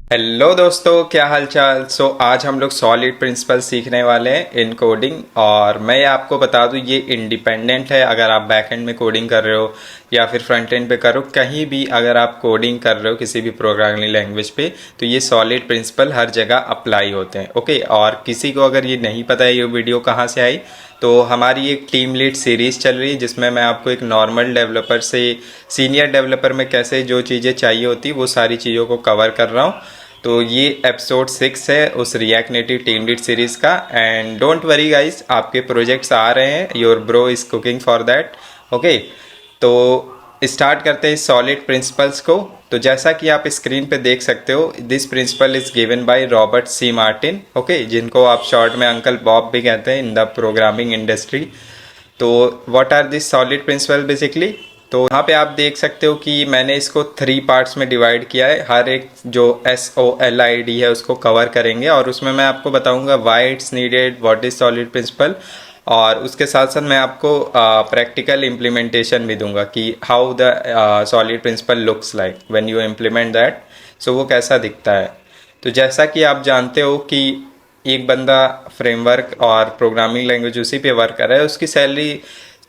Hello दोस्तों, क्या हाल चाल। आज हम लोग सॉलिड प्रिंसिपल सीखने वाले हैं इन कोडिंग। और मैं आपको बता दूं, ये इंडिपेंडेंट है। अगर आप बैक एंड में कोडिंग कर रहे हो या फिर फ्रंट एंड पे करो, कहीं भी अगर आप कोडिंग कर रहे हो किसी भी प्रोग्रामिंग लैंग्वेज पे, तो ये सॉलिड प्रिंसिपल हर जगह अप्लाई होते हैं। ओके, और किसी को अगर ये नहीं पता है ये वीडियो कहाँ से आई, तो हमारी एक टीम लीड सीरीज़ चल रही है जिसमें मैं आपको एक नॉर्मल डेवलपर से सीनियर डेवलपर में कैसे जो चीज़ें चाहिए होती वो सारी चीज़ों को कवर कर रहा हूँ। तो ये एपिसोड 6 है उस react native team lead series का। एंड डोंट वरी गाइस, आपके प्रोजेक्ट्स आ रहे हैं, your bro is cooking for that. Okay, तो स्टार्ट करते हैं सॉलिड प्रिंसिपल्स को। तो जैसा कि आप स्क्रीन पे देख सकते हो, this principle is given by Robert C Martin. Okay, जिनको आप शॉर्ट में अंकल बॉब भी कहते हैं इन द प्रोग्रामिंग इंडस्ट्री। तो what are this solid principle basically. तो यहाँ पे आप देख सकते हो कि मैंने इसको 3 पार्ट्स में डिवाइड किया है। हर एक जो SOLID है उसको कवर करेंगे और उसमें मैं आपको बताऊंगा why it's needed, what is solid principle, और उसके साथ साथ मैं आपको प्रैक्टिकल इम्प्लीमेंटेशन भी दूंगा कि how the SOLID principle looks like when you implement that. So वो कैसा दिखता है। तो जैसा कि आप जानते हो कि एक बंदा फ्रेमवर्क और प्रोग्रामिंग लैंग्वेज उसी पे वर्क कर रहा है, उसकी सैलरी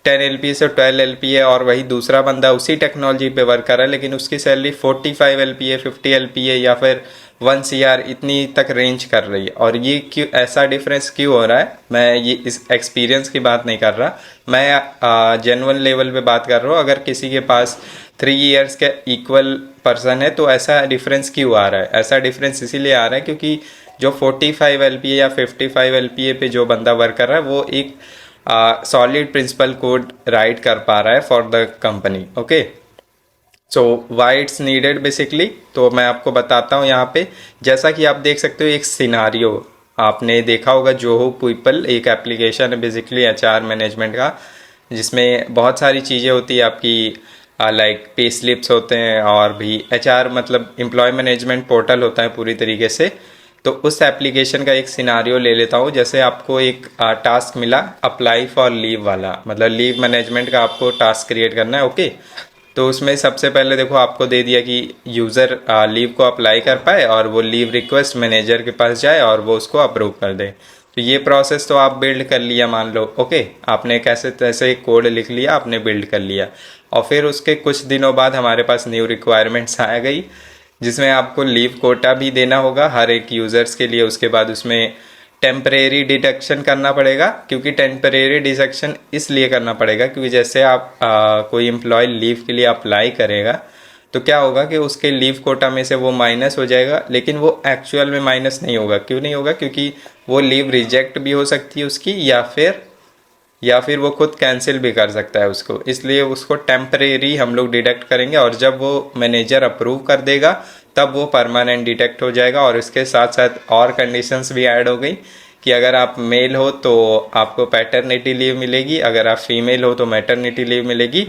10 LPA से 12 LPA है, और वही दूसरा बंदा उसी टेक्नोलॉजी पे वर्क कर रहा है लेकिन उसकी सैलरी 45 LPA 50 LPA या फिर 1 CR इतनी तक रेंज कर रही है। और ये क्यों ऐसा डिफरेंस क्यों हो रहा है, मैं ये इस एक्सपीरियंस की बात नहीं कर रहा, मैं जेन्युइन लेवल पे बात कर रहा हूँ। अगर किसी के पास 3 years के इक्वल पर्सन है तो ऐसा डिफरेंस क्यों आ रहा है। ऐसा डिफरेंस इसीलिए आ रहा है क्योंकि जो 45 LPA या 55 LPA पे जो बंदा वर्क कर रहा है वो एक सॉलिड प्रिंसिपल कोड राइट कर पा रहा है for the company. Okay, so why it's needed basically, तो मैं आपको बताता हूँ यहाँ पे। जैसा कि आप देख सकते हो, एक सिनारियो आपने देखा होगा, जोहो पीपल एक एप्लीकेशन है बेसिकली HR मैनेजमेंट का, जिसमें बहुत सारी चीज़ें होती है आपकी, लाइक पे स्लिप्स होते हैं और भी HR मतलब एम्प्लॉय मैनेजमेंट पोर्टल होता है पूरी तरीके से। तो उस एप्लीकेशन का एक सिनारियो ले लेता हूँ। जैसे आपको एक टास्क मिला अप्लाई फॉर लीव वाला, मतलब लीव मैनेजमेंट का आपको टास्क क्रिएट करना है। ओके, तो उसमें सबसे पहले देखो आपको दे दिया कि यूज़र लीव को अप्लाई कर पाए और वो लीव रिक्वेस्ट मैनेजर के पास जाए और वो उसको अप्रूव कर दे। तो ये प्रोसेस तो आप बिल्ड कर लिया मान लो। ओके, आपने कैसे तैसे कोड लिख लिया, आपने बिल्ड कर लिया। और फिर उसके कुछ दिनों बाद हमारे पास न्यू रिक्वायरमेंट्स आ गई जिसमें आपको लीव कोटा भी देना होगा हर एक यूज़र्स के लिए। उसके बाद उसमें टेम्परेरी डिडक्शन करना पड़ेगा, क्योंकि टेम्परेरी डिडक्शन इसलिए करना पड़ेगा क्योंकि जैसे आप कोई एम्प्लॉय लीव के लिए अप्लाई करेगा तो क्या होगा कि उसके लीव कोटा में से वो माइनस हो जाएगा, लेकिन वो एक्चुअल में माइनस नहीं होगा। क्यों नहीं होगा? क्योंकि वो लीव रिजेक्ट भी हो सकती है उसकी, या फिर वो खुद कैंसिल भी कर सकता है उसको। इसलिए उसको टेम्परेरी हम लोग डिडक्ट करेंगे और जब वो मैनेजर अप्रूव कर देगा तब वो परमानेंट डिडक्ट हो जाएगा। और इसके साथ साथ और कंडीशंस भी ऐड हो गई कि अगर आप मेल हो तो आपको पैटर्निटी लीव मिलेगी, अगर आप फीमेल हो तो मैटरनिटी लीव मिलेगी,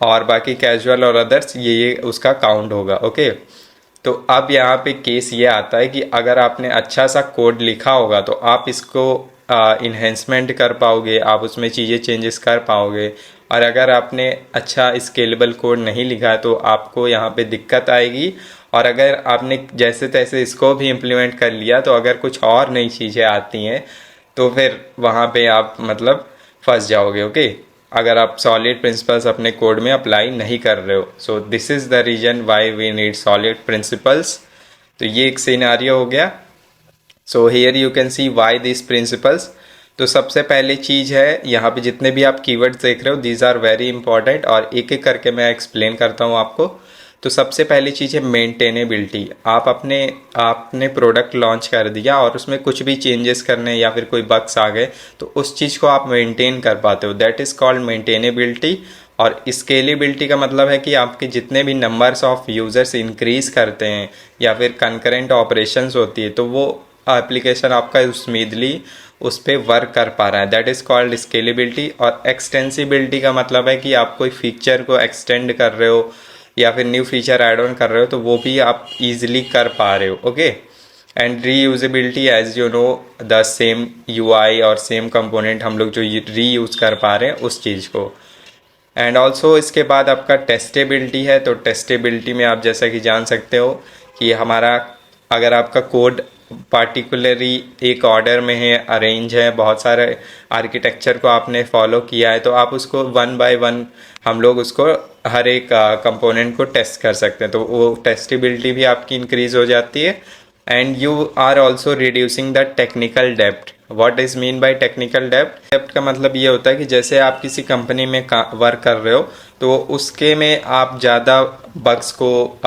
और बाकी कैजुअल और अदर्स ये उसका काउंट होगा। ओके, तो अब यहाँ पे केस ये आता है कि अगर आपने अच्छा सा कोड लिखा होगा तो आप इसको इन्हेंसमेंट कर पाओगे, आप उसमें चीज़ें चेंजेस कर पाओगे। और अगर आपने अच्छा स्केलेबल कोड नहीं लिखा है तो आपको यहाँ पे दिक्कत आएगी। और अगर आपने जैसे तैसे इसको भी इम्प्लीमेंट कर लिया तो अगर कुछ और नई चीज़ें आती हैं तो फिर वहाँ पे आप मतलब फंस जाओगे। ओके, अगर आप सॉलिड प्रिंसिपल्स अपने कोड में अप्लाई नहीं कर रहे हो। So this is the reason why we need solid principles. तो ये एक सिनारियो हो गया। So here you can see why this principles. तो सबसे पहली चीज़ है, यहाँ पे जितने भी आप कीवर्ड्स देख रहे हो दीज आर वेरी इंपॉर्टेंट, और एक एक करके मैं एक्सप्लेन करता हूँ आपको। तो सबसे पहली चीज़ है मेंटेनेबिलिटी। आपने प्रोडक्ट लॉन्च कर दिया और उसमें कुछ भी चेंजेस करने या फिर कोई बग्स आ गए तो उस चीज़ को आप मेंटेन कर पाते हो, दैट इज़ कॉल्ड मेंटेनेबिलिटी। और स्केलेबिलिटी का मतलब है कि आपके जितने भी नंबर्स ऑफ यूज़र्स इंक्रीज करते हैं या फिर कंकरेंट ऑपरेशंस होती है तो वो एप्लीकेशन आपका स्मूथली उस पर वर्क कर पा रहा है, दैट इज़ कॉल्ड स्केलेबिलिटी। और एक्सटेंसिबिलिटी का मतलब है कि आप कोई फीचर को एक्सटेंड कर रहे हो या फिर न्यू फीचर ऐड ऑन कर रहे हो तो वो भी आप इजीली कर पा रहे हो। Okay, and reusability, as you know the same UI और सेम कंपोनेंट हम लोग जो री यूज़ कर पा रहे हैं उस चीज़ को। एंड ऑल्सो इसके बाद आपका टेस्टेबिलिटी है। तो टेस्टेबिलिटी में आप जैसा कि जान सकते हो कि हमारा अगर आपका कोड पार्टिकुलरली एक ऑर्डर में है, अरेंज है, बहुत सारे आर्किटेक्चर को आपने फॉलो किया है, तो आप उसको वन बाय वन हम लोग उसको हर एक कंपोनेंट को टेस्ट कर सकते हैं, तो वो टेस्टेबिलिटी भी आपकी इंक्रीज हो जाती है। And you are also reducing the technical depth. What is mean by technical depth? Depth का मतलब ये होता है कि जैसे आप किसी कंपनी में वर्क कर रहे हो तो उसके में आप ज़्यादा बग्स को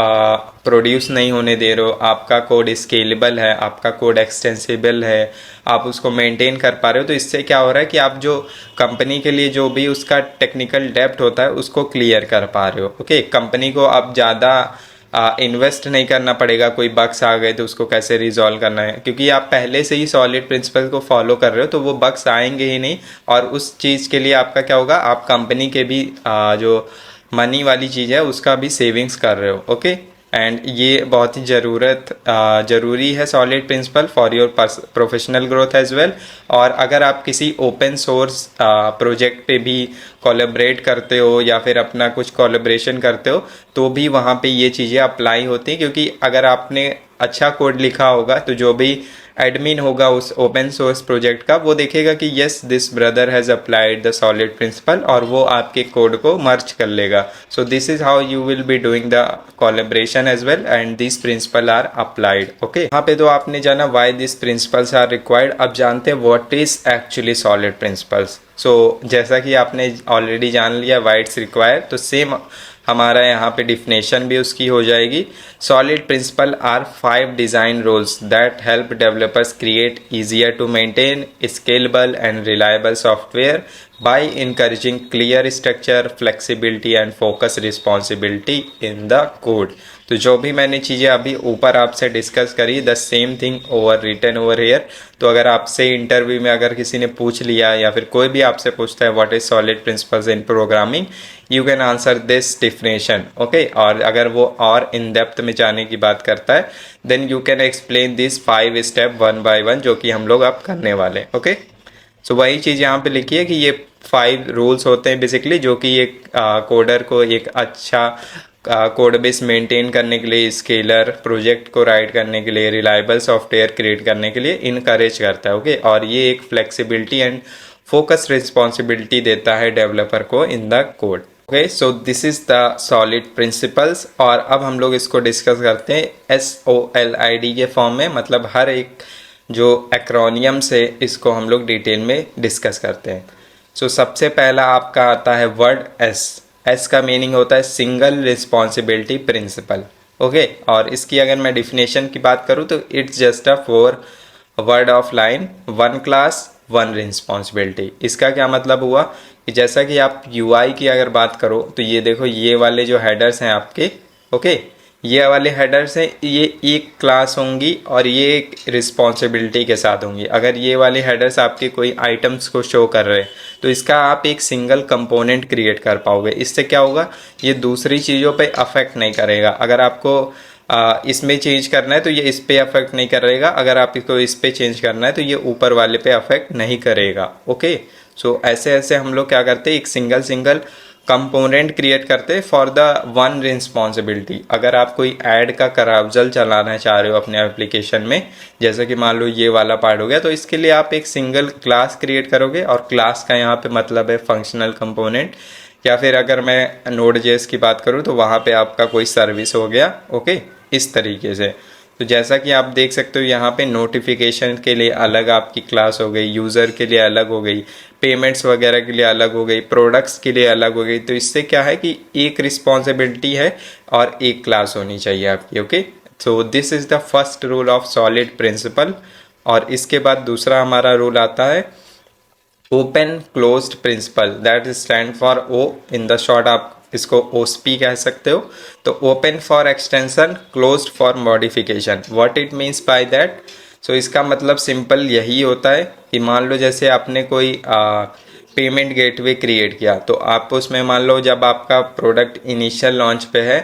प्रोड्यूस नहीं होने दे रहे हो, आपका कोड स्केलेबल है, आपका कोड एक्सटेंसिबल है, आप उसको मेंटेन कर पा रहे हो। तो इससे क्या हो रहा है कि आप जो कंपनी के लिए जो भी उसका टेक्निकल डेप्थ होता है उसको क्लियर कर पा रहे हो। ओके, कंपनी को अब ज़्यादा इन्वेस्ट नहीं करना पड़ेगा, कोई बग्स आ गए तो उसको कैसे रिजॉल्व करना है, क्योंकि आप पहले से ही सॉलिड प्रिंसिपल को फॉलो कर रहे हो तो वो बग्स आएंगे ही नहीं। और उस चीज़ के लिए आपका क्या होगा, आप कंपनी के भी जो मनी वाली चीज़ है उसका भी सेविंग्स कर रहे हो। ओके, एंड ये बहुत ही ज़रूरी है solid principle for your professional growth as well. और अगर आप किसी ओपन सोर्स प्रोजेक्ट पे भी कोलैबोरेट करते हो या फिर अपना कुछ कोलैबोरेशन करते हो तो भी वहाँ पे ये चीज़ें अप्लाई होती हैं, क्योंकि अगर आपने अच्छा कोड लिखा होगा तो जो भी एडमिन होगा उस ओपन सोर्स प्रोजेक्ट का वो देखेगा कि yes this brother has applied the SOLID principle, और वो आपके कोड को मर्ज कर लेगा। So this is how you will be doing the collaboration as well and this principle are applied. Okay, यहाँ पे तो आपने जाना why this principles are required. अब जानते हैं what is actually SOLID principles. So जैसा कि आपने ऑलरेडी जान लिया व्हाई इट्स रिक्वायर्ड, तो सेम हमारा यहाँ पे डिफिनेशन भी उसकी हो जाएगी। Solid principle are 5 design rules that help developers create easier to maintain scalable and reliable software by encouraging clear structure, flexibility and focus responsibility in the code. तो जो भी मैंने चीज़ें अभी ऊपर आपसे डिस्कस करी, the same thing over written over here. तो अगर आपसे इंटरव्यू में अगर किसी ने पूछ लिया या फिर कोई भी आपसे पूछता है what is solid principles in programming, you can answer this definition. Okay, और अगर वो और इन डेप्थ में जाने की बात करता है then you can explain this 5 step one by one, जो कि हम लोग अब करने वाले। ओके, सो वही चीज़ यहाँ पे लिखी है कि ये 5 रूल्स होते हैं बेसिकली, जो कि एक कोडर को एक अच्छा कोड बेस मेंटेन करने के लिए, स्केलर प्रोजेक्ट को राइट करने के लिए, रिलायबल सॉफ्टवेयर क्रिएट करने के लिए इनकरेज करता है। ओके, और ये एक फ्लेक्सिबिलिटी एंड फोकस रिस्पॉन्सिबिलिटी देता है डेवलपर को इन the code. Okay, so this is the solid principles. और अब हम लोग इसको डिस्कस करते हैं SOLID के फॉर्म में, मतलब हर एक जो एक्रोनियम्स है इसको हम लोग डिटेल में डिस्कस करते हैं। सो सबसे पहला आपका आता है वर्ड एस का मीनिंग होता है सिंगल रिस्पॉन्सिबिलिटी प्रिंसिपल। ओके, और इसकी अगर मैं डिफिनेशन की बात करूँ तो it's just a 4 word of line, 1 class 1 responsibility. इसका क्या मतलब हुआ कि जैसा कि आप UI की अगर बात करो तो ये देखो, ये वाले जो हेडर्स हैं आपके, ओके, ये वाले हेडर्स हैं, ये एक क्लास होंगी और ये एक रिस्पॉन्सिबिलिटी के साथ होंगी। अगर ये वाले हेडर्स आपके कोई आइटम्स को शो कर रहे हैं तो इसका आप एक सिंगल कंपोनेंट क्रिएट कर पाओगे। इससे क्या होगा, ये दूसरी चीज़ों पे अफेक्ट नहीं करेगा। अगर आपको इसमें चेंज करना है तो ये इस पे अफेक्ट नहीं करेगा, अगर आप इसको इस पे चेंज करना है तो ये ऊपर वाले पे अफेक्ट नहीं करेगा। ओके, सो ऐसे ऐसे हम लोग क्या करते हैं, एक सिंगल कंपोनेंट क्रिएट करते हैं फॉर द 1 रिस्पॉन्सिबिलिटी। अगर आप कोई ऐड का कराउजल चलाना चाह रहे हो अपने एप्लीकेशन में, जैसे कि मान लो ये वाला पार्ट हो गया, तो इसके लिए आप एक सिंगल क्लास क्रिएट करोगे, और क्लास का यहाँ पे मतलब है फंक्शनल कंपोनेंट। या फिर अगर मैं Node.js की बात करूँ तो वहाँ पे आपका कोई सर्विस हो गया। ओके, इस तरीके से। तो जैसा कि आप देख सकते हो यहाँ पे नोटिफिकेशन के लिए अलग आपकी क्लास हो गई, यूज़र के लिए अलग हो गई, पेमेंट्स वगैरह के लिए अलग हो गई, प्रोडक्ट्स के लिए अलग हो गई। तो इससे क्या है कि एक रिस्पॉन्सिबिलिटी है और एक क्लास होनी चाहिए आपकी। Okay, so this is the first rule of SOLID principle. और इसके बाद दूसरा हमारा रूल आता है open closed principle, that stand for O in the short, आप इसको OSP कह सकते हो। तो open for extension, closed for modification. What it means by that, so इसका मतलब सिंपल यही होता है कि मान लो जैसे आपने कोई पेमेंट गेटवे क्रिएट किया, तो आप उसमें मान लो जब आपका प्रोडक्ट इनिशियल लॉन्च पे है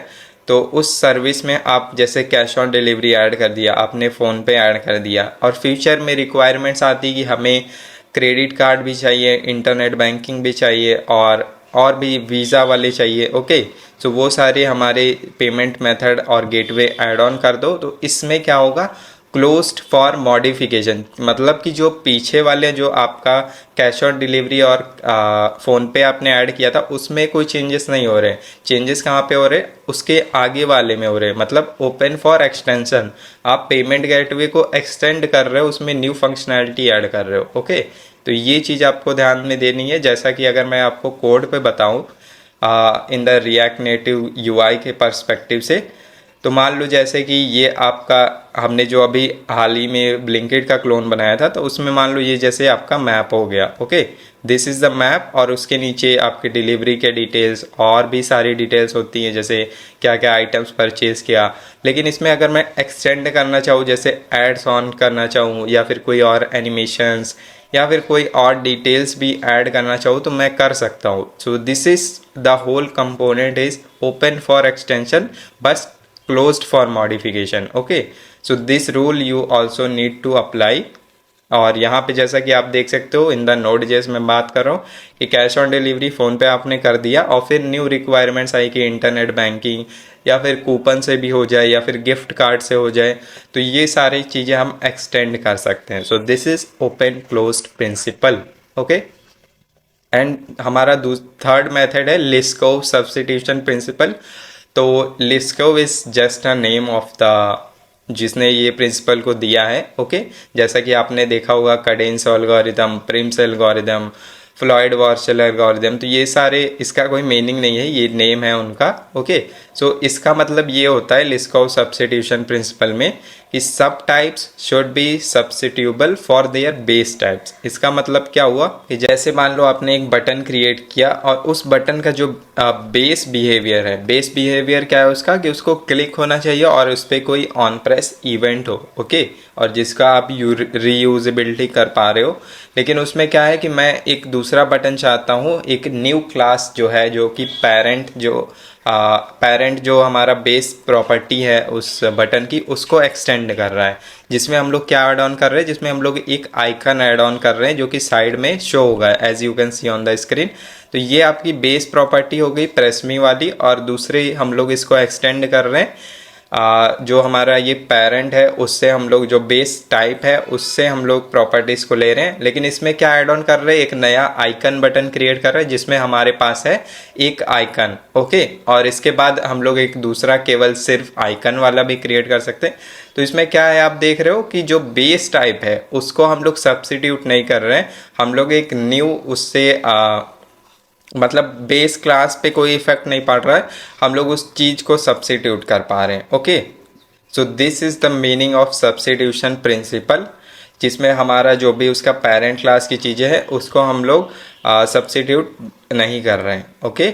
तो उस सर्विस में आप जैसे कैश ऑन डिलीवरी ऐड कर दिया, आपने फ़ोन पे ऐड कर दिया, और फ्यूचर में रिक्वायरमेंट्स आती कि हमें क्रेडिट कार्ड भी चाहिए, इंटरनेट बैंकिंग भी चाहिए, और भी वीज़ा वाले चाहिए। ओके, सो वो सारे हमारे पेमेंट मेथड और गेटवे ऐड ऑन कर दो। तो इसमें क्या होगा, क्लोज्ड फॉर मॉडिफिकेशन, मतलब कि जो पीछे वाले जो आपका कैश ऑन डिलीवरी और फ़ोन पे आपने ऐड किया था उसमें कोई चेंजेस नहीं हो रहे। चेंजेस कहाँ पे हो रहे, उसके आगे वाले में हो रहे, मतलब ओपन फॉर एक्सटेंशन। आप पेमेंट गेटवे को एक्सटेंड कर रहे हो, उसमें न्यू फंक्शनैलिटी ऐड कर रहे हो। ओके, तो ये चीज़ आपको ध्यान में देनी है। जैसा कि अगर मैं आपको कोड पे बताऊँ in the react native UI के पर्सपेक्टिव से, तो मान लो जैसे कि ये आपका हमने जो अभी हाल ही में ब्लिंकिट का क्लोन बनाया था, तो उसमें मान लो ये जैसे आपका मैप हो गया। Okay, this is the map, और उसके नीचे आपके डिलीवरी के डिटेल्स और भी सारी डिटेल्स होती हैं, जैसे क्या क्या आइटम्स परचेज किया। लेकिन इसमें अगर मैं एक्सटेंड करना चाहूँ, जैसे एड्स ऑन करना चाहूँ या फिर कोई और एनिमेशंस या फिर कोई और डिटेल्स भी ऐड करना चाहूँ, तो मैं कर सकता हूँ। So this is the whole component is open for extension बस closed for modification। okay, so this rule you also need to apply। और यहाँ पे जैसा कि आप देख सकते हो इन द Node.js में बात कर रहा हूँ कि कैश ऑन डिलीवरी फ़ोन पे आपने कर दिया और फिर न्यू रिक्वायरमेंट्स आई कि इंटरनेट बैंकिंग या फिर कूपन से भी हो जाए या फिर गिफ्ट कार्ड से हो जाए, तो ये सारी चीज़ें हम एक्सटेंड कर सकते हैं। So this is open closed principle. Okay, and हमारा थर्ड मेथड है लिस्कोव सब्स्टिट्यूशन प्रिंसिपल। तो Liskov is just a name of the जिसने ये प्रिंसिपल को दिया है। ओके, जैसा कि आपने देखा होगा Kadane's algorithm, Prim's algorithm, Floyd Warshall algorithm, तो ये सारे इसका कोई मीनिंग नहीं है, ये नेम है उनका। ओके, सो इसका मतलब ये होता है लिस्कोव सब्स्टिट्यूशन प्रिंसिपल में कि subtypes should be substitutable for their base types. इसका मतलब क्या हुआ कि जैसे मान लो आपने एक बटन क्रिएट किया और उस बटन का जो बेस बिहेवियर है, बेस बिहेवियर क्या है उसका, कि उसको क्लिक होना चाहिए और उस पर कोई ऑन प्रेस इवेंट हो। ओके, और जिसका आप रीयूजेबिलिटी कर पा रहे हो। लेकिन उसमें क्या है कि मैं एक दूसरा बटन चाहता हूँ, एक न्यू क्लास जो है, जो कि पेरेंट जो हमारा बेस प्रॉपर्टी है उस बटन की, उसको एक्सटेंड कर रहा है। जिसमें हम लोग क्या ऐड ऑन कर रहे हैं, जिसमें हम लोग एक आइकन ऐड ऑन कर रहे हैं जो कि साइड में शो होगा as you can see on the screen. तो ये आपकी बेस प्रॉपर्टी हो गई प्रेसमी वाली, और दूसरे हम लोग इसको एक्सटेंड कर रहे हैं जो हमारा ये पेरेंट है उससे हम लोग जो बेस टाइप है उससे हम लोग प्रॉपर्टीज को ले रहे हैं। लेकिन इसमें क्या ऐड ऑन कर रहे हैं, एक नया आइकन बटन क्रिएट कर रहे हैं जिसमें हमारे पास है एक आइकन। ओके, और इसके बाद हम लोग एक दूसरा केवल सिर्फ आइकन वाला भी क्रिएट कर सकते हैं। तो इसमें क्या है, आप देख रहे हो कि जो बेस टाइप है उसको हम लोग सब्स्टिट्यूट नहीं कर रहे हैं, हम लोग एक न्यू उससे मतलब बेस क्लास पे कोई इफेक्ट नहीं पड़ रहा है, हम लोग उस चीज को सब्स्टिट्यूट कर पा रहे हैं। Okay, so this is the meaning of substitution principle, जिसमें हमारा जो भी उसका पेरेंट क्लास की चीज़ें हैं उसको हम लोग सब्स्टिट्यूट नहीं कर रहे हैं। ओके,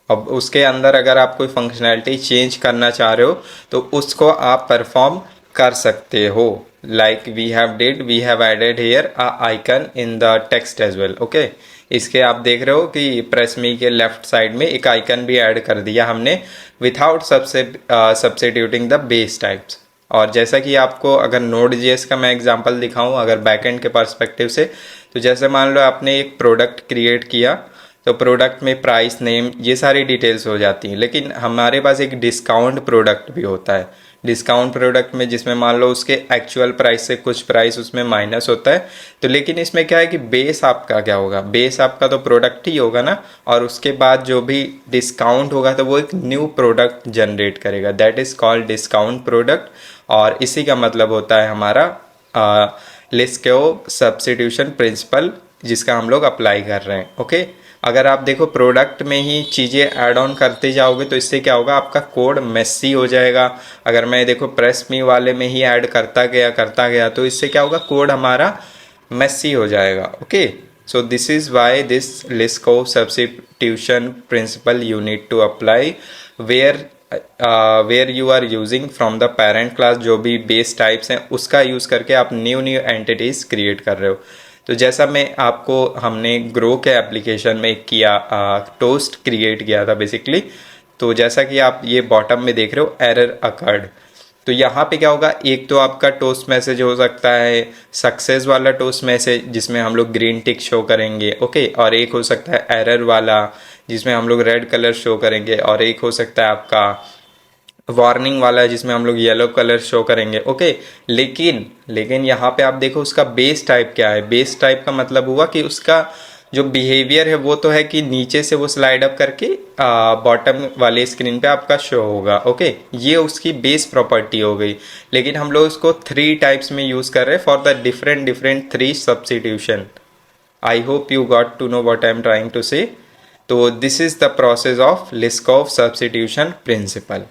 अब उसके अंदर अगर आप कोई फंक्शनैलिटी चेंज करना चाह रहे हो तो उसको आप परफॉर्म कर सकते हो। Like we have added here a icon in the text as well. Okay, इसके आप देख रहे हो कि प्रेस मी के लेफ्ट साइड में एक आइकन भी ऐड कर दिया हमने without substituting the base types. और जैसा कि आपको अगर Node.js का मैं एग्जांपल दिखाऊं अगर बैकएंड के पर्सपेक्टिव से, तो जैसे मान लो आपने एक प्रोडक्ट क्रिएट किया, तो प्रोडक्ट में प्राइस, नेम, ये सारी डिटेल्स हो जाती हैं। लेकिन हमारे पास एक डिस्काउंट प्रोडक्ट भी होता है। डिस्काउंट प्रोडक्ट में जिसमें मान लो उसके एक्चुअल प्राइस से कुछ प्राइस उसमें माइनस होता है। तो लेकिन इसमें क्या है कि बेस आपका क्या होगा, बेस आपका तो प्रोडक्ट ही होगा ना, और उसके बाद जो भी डिस्काउंट होगा तो वो एक न्यू प्रोडक्ट जनरेट करेगा, that is called discount product. और इसी का मतलब होता है हमारा लिस्कोव सब्स्टिट्यूशन प्रिंसिपल, जिसका हम लोग अप्लाई कर रहे हैं। ओके, अगर आप देखो प्रोडक्ट में ही चीज़ें ऐड ऑन करते जाओगे तो इससे क्या होगा, आपका कोड मेसी हो जाएगा। अगर मैं देखो प्रेस मी वाले में ही ऐड करता गया तो इससे क्या होगा, कोड हमारा मेसी हो जाएगा। Okay, so this is why this Liskov substitution principle you need to apply where you are using from the parent class, जो भी बेस टाइप्स हैं उसका यूज़ करके आप न्यू एंटिटीज क्रिएट कर रहे हो। तो जैसा मैं आपको हमने ग्रो के एप्लीकेशन में किया, टोस्ट क्रिएट किया था बेसिकली। तो जैसा कि आप ये बॉटम में देख रहे हो एरर अकर्ड, तो यहाँ पे क्या होगा, एक तो आपका टोस्ट मैसेज हो सकता है सक्सेस वाला टोस्ट मैसेज जिसमें हम लोग ग्रीन टिक शो करेंगे। ओके, और एक हो सकता है एरर वाला जिसमें हम लोग रेड कलर शो करेंगे, और एक हो सकता है आपका वार्निंग वाला है जिसमें हम लोग येलो कलर शो करेंगे। ओके, लेकिन लेकिन यहाँ पे आप देखो उसका बेस टाइप क्या है। बेस टाइप का मतलब हुआ कि उसका जो बिहेवियर है वो तो है कि नीचे से वो स्लाइड अप करके बॉटम वाले स्क्रीन पे आपका शो होगा। ओके, ये उसकी बेस प्रॉपर्टी हो गई। लेकिन हम लोग उसको 3 टाइप्स में यूज़ कर रहे हैं for the different different 3 substitution. I hope you got to know what I am trying to say. तो this is the process of Liskov substitution principle.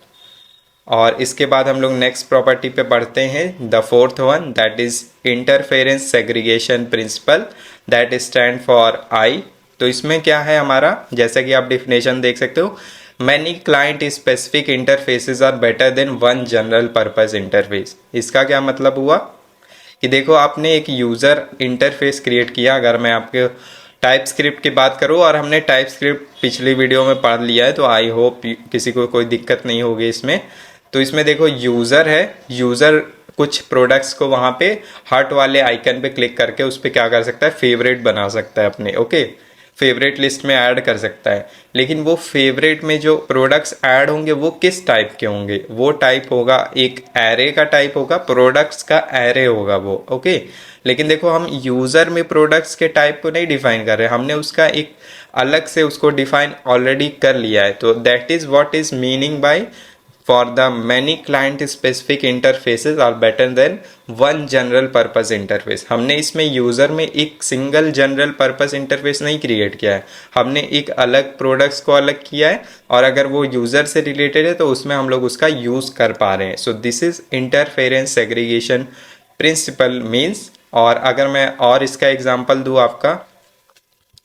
और इसके बाद हम लोग नेक्स्ट प्रॉपर्टी पे बढ़ते हैं, the fourth one, that is interference segregation principle, that stand for I. तो इसमें क्या है हमारा, जैसा कि आप डिफिनेशन देख सकते हो, many client specific interfaces are better than one general purpose interface. इसका क्या मतलब हुआ कि देखो आपने एक यूज़र इंटरफेस क्रिएट किया। अगर मैं आपके टाइप स्क्रिप्ट की बात करूँ, और हमने टाइप स्क्रिप्ट पिछली वीडियो में पढ़ लिया है, तो आई होप किसी को कोई दिक्कत नहीं होगी इसमें। तो इसमें देखो यूज़र है, यूज़र कुछ प्रोडक्ट्स को वहाँ पे हार्ट वाले आइकन पे क्लिक करके उस पर क्या कर सकता है, फेवरेट बना सकता है अपने। ओके, फेवरेट लिस्ट में ऐड कर सकता है। लेकिन वो फेवरेट में जो प्रोडक्ट्स ऐड होंगे वो किस टाइप के होंगे, वो टाइप होगा एक एरे का टाइप होगा, प्रोडक्ट्स का एरे होगा वो। ओके, लेकिन देखो हम यूज़र में प्रोडक्ट्स के टाइप को नहीं डिफाइन कर रहे, हमने उसका एक अलग से उसको डिफाइन ऑलरेडी कर लिया है। तो that is what is meaning bye for the many client specific interfaces are better than one general purpose interface। हमने इसमें यूज़र में एक सिंगल जनरल पर्पस इंटरफेस नहीं क्रिएट किया है, हमने एक अलग प्रोडक्ट्स को अलग किया है, और अगर वो यूज़र से रिलेटेड है तो उसमें हम लोग उसका यूज़ कर पा रहे हैं। So this is interference segregation principle means. और अगर मैं और इसका एग्जांपल दूँ आपका,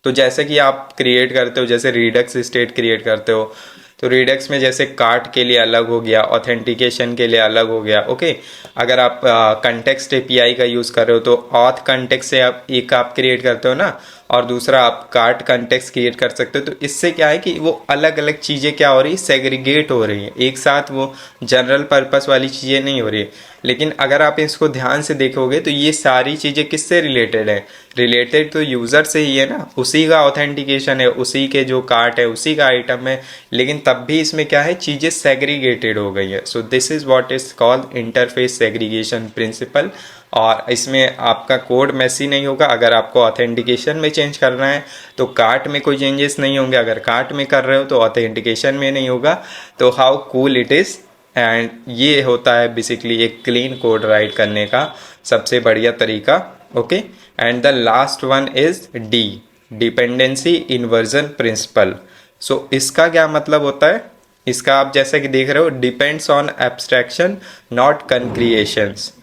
तो जैसे कि आप क्रिएट करते हो, जैसे रिडक्स स्टेट क्रिएट करते हो, तो रिडक्स में जैसे कार्ट के लिए अलग हो गया, ऑथेंटिकेशन के लिए अलग हो गया। ओके, अगर आप कंटेक्स्ट एपीआई का यूज़ कर रहे हो तो ऑथ कंटेक्स्ट से आप एक आप क्रिएट करते हो ना, और दूसरा आप कार्ट कंटेक्स्ट क्रिएट कर सकते हो। तो इससे क्या है कि वो अलग अलग चीज़ें क्या हो रही है, सेग्रीगेट हो रही हैं, एक साथ वो जनरल पर्पस वाली चीज़ें नहीं हो रही है। लेकिन अगर आप इसको ध्यान से देखोगे तो ये सारी चीज़ें किससे रिलेटेड है, रिलेटेड तो यूज़र से ही है ना, उसी का ऑथेंटिकेशन है, उसी के जो कार्ट है, उसी का आइटम है। लेकिन तब भी इसमें क्या है, चीज़ें सेग्रीगेटेड हो गई है। So this is what is called interface segregation principle. और इसमें आपका कोड मैसी नहीं होगा। अगर आपको ऑथेंटिकेशन में चेंज करना है तो कार्ट में कोई चेंजेस नहीं होंगे, अगर कार्ट में कर रहे हो तो ऑथेंटिकेशन में नहीं होगा। तो how cool it is. And ये होता है बेसिकली एक क्लीन कोड राइट करने का सबसे बढ़िया तरीका। Okay, and the last one is D, dependency inversion principle. So इसका क्या मतलब होता है, इसका आप जैसे कि देख रहे हो, depends on abstraction not concretions,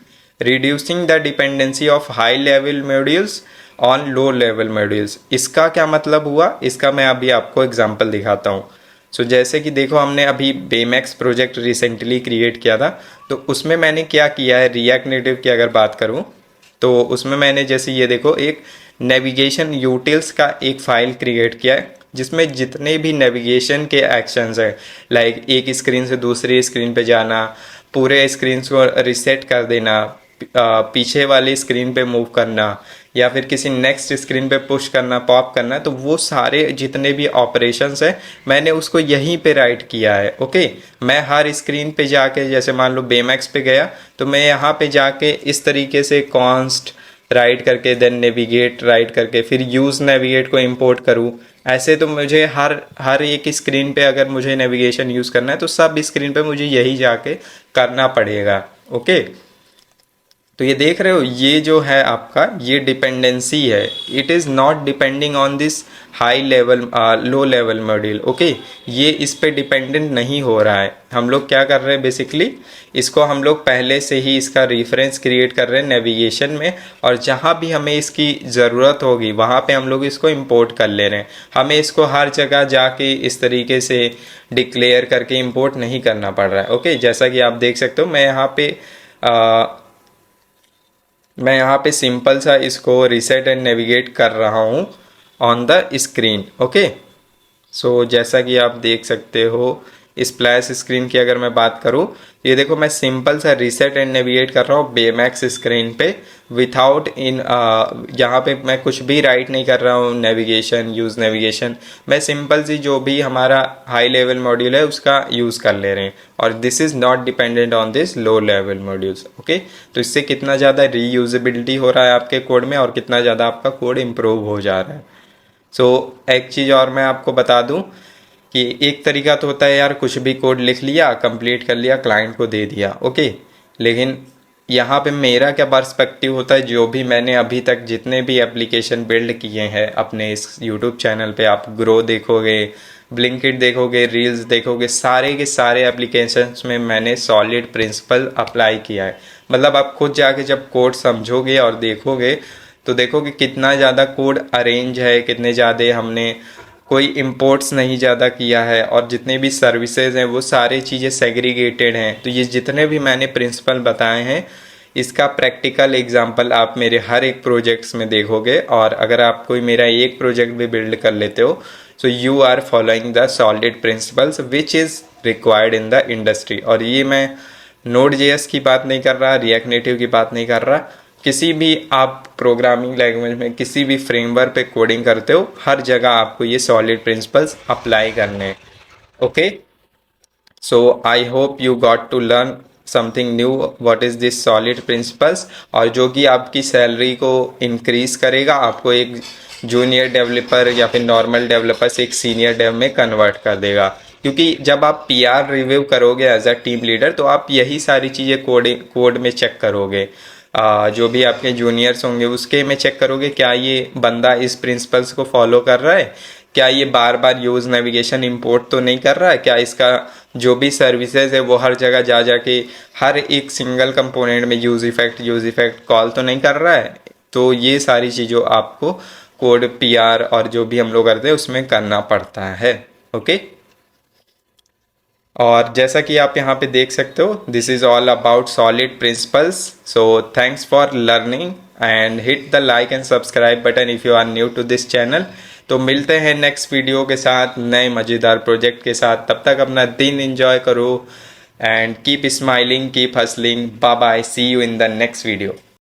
reducing the dependency of high level modules on low level modules. इसका क्या मतलब हुआ, इसका मैं अभी आपको एग्जांपल दिखाता हूँ। सो जैसे कि देखो हमने अभी बेमैक्स प्रोजेक्ट रिसेंटली क्रिएट किया था, तो उसमें मैंने क्या किया है, रिएक्ट नेटिव की अगर बात करूँ तो उसमें मैंने जैसे ये देखो एक नेविगेशन यूटिल्स का एक फ़ाइल क्रिएट किया है, जिसमें जितने भी नेविगेशन के एक्शंस हैं, लाइक एक स्क्रीन से दूसरी स्क्रीन पे जाना, पूरे स्क्रीन को रिसेट कर देना, पीछे वाली स्क्रीन पे मूव करना, या फिर किसी नेक्स्ट स्क्रीन पे पुश करना, पॉप करना, तो वो सारे जितने भी ऑपरेशंस हैं मैंने उसको यहीं पे राइट किया है। ओके, मैं हर स्क्रीन पे जाके, जैसे मान लो बेमैक्स पे गया तो मैं यहाँ पे जाके इस तरीके से कॉन्स्ट राइट करके, देन नेविगेट राइट करके, फिर यूज़ नेविगेट को इंपोर्ट करूँ। ऐसे तो मुझे हर एक स्क्रीन पे अगर मुझे नेविगेशन यूज़ करना है तो सब स्क्रीन पे मुझे यही जाके करना पड़ेगा। ओके, तो ये देख रहे हो, ये जो है आपका ये डिपेंडेंसी है, it is not depending on this high level low level module. Okay, ये इस पे डिपेंडेंट नहीं हो रहा है। हम लोग क्या कर रहे हैं, बेसिकली इसको हम लोग पहले से ही इसका रेफरेंस क्रिएट कर रहे हैं नेविगेशन में, और जहाँ भी हमें इसकी ज़रूरत होगी वहाँ पे हम लोग इसको इंपोर्ट कर ले रहे हैं। हमें इसको हर जगह जाके इस तरीके से डिक्लेयर करके इंपोर्ट नहीं करना पड़ रहा है। ओके, जैसा कि आप देख सकते हो मैं यहाँ पे सिंपल सा इसको रिसेट एंड नेविगेट कर रहा हूँ ऑन द स्क्रीन। ओके, सो जैसा कि आप देख सकते हो स्प्लैश स्क्रीन की अगर मैं बात करूँ, ये देखो मैं सिंपल सा रीसेट एंड नेविगेट कर रहा हूँ बेमैक्स स्क्रीन पे विथआउट इन यहाँ पे मैं कुछ भी राइट नहीं कर रहा हूँ नेविगेशन यूज़ नेविगेशन, मैं सिंपल सी जो भी हमारा हाई लेवल मॉड्यूल है उसका यूज़ कर ले रहे हैं और this is not dependent on this low level modules. Okay, तो इससे कितना ज़्यादा रीयूजेबिलिटी हो रहा है आपके कोड में और कितना ज़्यादा आपका कोड इम्प्रूव हो जा रहा है। एक चीज़ और मैं आपको बता दूं कि एक तरीका तो होता है यार कुछ भी कोड लिख लिया, कंप्लीट कर लिया, क्लाइंट को दे दिया, ओके, लेकिन यहाँ पे मेरा क्या पर्सपेक्टिव होता है, जो भी मैंने अभी तक जितने भी एप्लीकेशन बिल्ड किए हैं अपने इस यूट्यूब चैनल पे, आप ग्रो देखोगे, ब्लिंकिट देखोगे, रील्स देखोगे, सारे के सारे एप्लीकेशंस में मैंने सॉलिड प्रिंसिपल अप्लाई किया है। मतलब आप खुद जाके जब कोड समझोगे और देखोगे तो देखोगे कितना ज़्यादा कोड अरेंज है, कितने ज़्यादा हमने कोई इंपोर्ट्स नहीं ज़्यादा किया है और जितने भी सर्विसेज हैं वो सारी चीज़ें सेग्रीगेटेड हैं। तो ये जितने भी मैंने प्रिंसिपल बताए हैं इसका प्रैक्टिकल एग्जांपल आप मेरे हर एक प्रोजेक्ट्स में देखोगे और अगर आप कोई मेरा एक प्रोजेक्ट भी बिल्ड कर लेते हो so you are following the solid principles which is required in the industry. और ये मैं नोड जेएस की बात नहीं कर रहा, रिएक्ट नेटिव की बात नहीं कर रहा, किसी भी आप प्रोग्रामिंग लैंग्वेज में किसी भी फ्रेमवर्क पे कोडिंग करते हो हर जगह आपको ये सॉलिड प्रिंसिपल्स अप्लाई करने हैं। Okay, so I hope you got to learn something new what is this solid principles, और जो कि आपकी सैलरी को इंक्रीज करेगा, आपको एक जूनियर डेवलपर या फिर नॉर्मल डेवलपर से एक सीनियर डेव में कन्वर्ट कर देगा। क्योंकि जब आप पीआर रिव्यू करोगे एज अ टीम लीडर तो आप यही सारी चीज़ें कोड में चेक करोगे, जो भी आपके जूनियर्स होंगे उसके में चेक करोगे क्या ये बंदा इस प्रिंसिपल्स को फॉलो कर रहा है, क्या ये बार बार यूज़ नेविगेशन इंपोर्ट तो नहीं कर रहा है, क्या इसका जो भी सर्विसेज है वो हर जगह जा जाके हर एक सिंगल कंपोनेंट में यूज़ इफेक्ट कॉल तो नहीं कर रहा है। तो ये सारी चीज़ों आपको कोड पीआर और जो भी हम लोग करते हैं उसमें करना पड़ता है। ओके, और जैसा कि आप यहाँ पे देख सकते हो this is all about solid principles. So thanks for learning and hit the like and subscribe button if you are new to this channel. तो मिलते हैं नेक्स्ट वीडियो के साथ नए मज़ेदार प्रोजेक्ट के साथ, तब तक अपना दिन एंजॉय करो and keep smiling, keep hustling. Bye bye, see you in the next video.